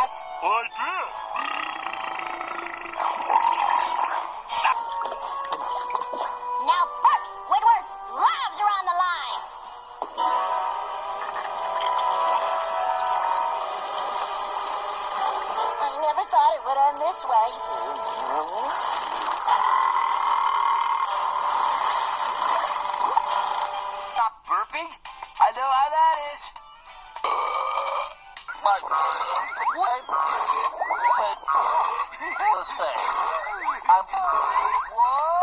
glass. Like this. Now, Burp, Squidward, lives are on the line. I never thought it would end this way. Stop burping? I know how that is. Let's say, I'm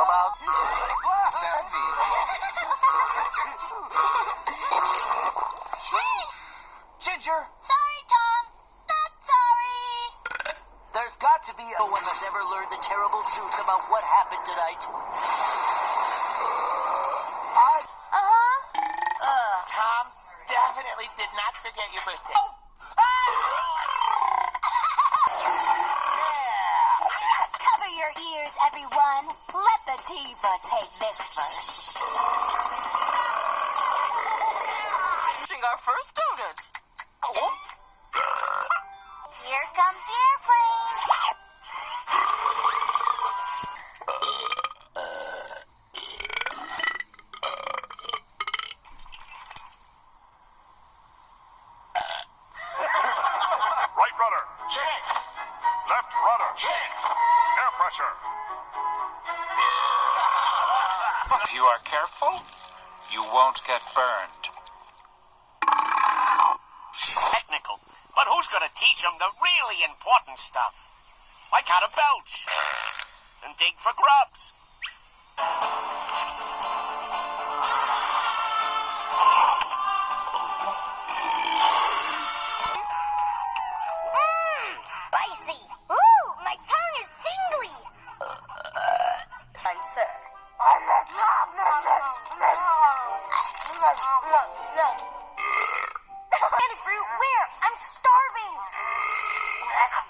about 70. Ginger, Sorry, Tom. Not sorry. there's got to be a one that's never learned the terrible truth about what happened tonight. Tom definitely did not forget your birthday. Cover your ears, everyone. Let the diva take this first. Our first donut. Here comes the airplane. Right rudder. Check. Left rudder. Check. Air pressure. If you are careful, you won't get burned. Technical, but who's gonna teach them the really important stuff? Like how to belch and dig for grubs. Spicy. Ooh, my tongue is tingly. And sir. Candy fruit, where? I'm starving.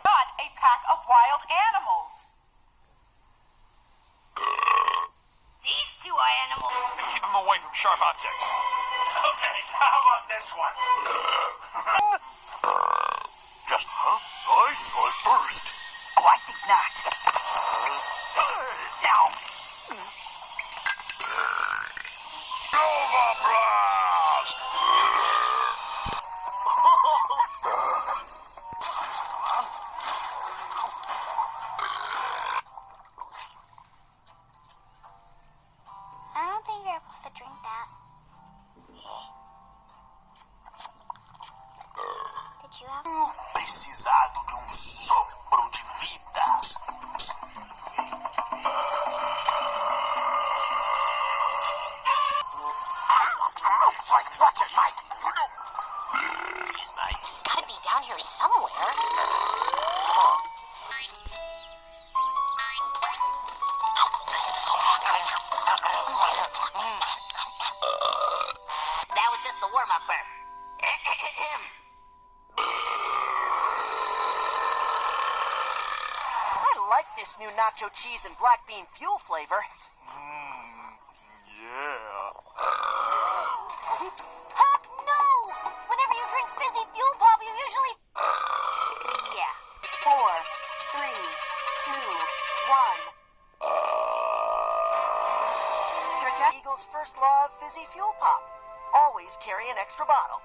Not a pack of wild animals. These two are animals. And keep them away from sharp objects. Okay, how about this one? Just, I saw it first. Oh, I think not. Now. Nova Blast! I don't think you're supposed to drink that. Did you have? Precisado de sopro de vida. Watch it, Mike. Jeez, mate. It's gotta be down here somewhere. That was just the warm-up burp. I like this new nacho cheese and black bean fuel flavor. Yeah. Heck no! Whenever you drink fizzy fuel pop, you usually... Yeah. 4, 3, 2, 1. Eagle's first law of fizzy fuel pop. Always carry an extra bottle.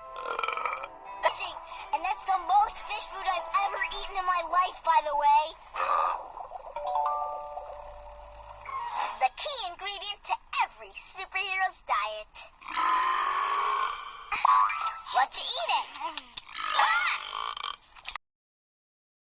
And that's the most fish food I've ever eaten in my life, by the way. The key ingredient to every superhero's diet. What you eating?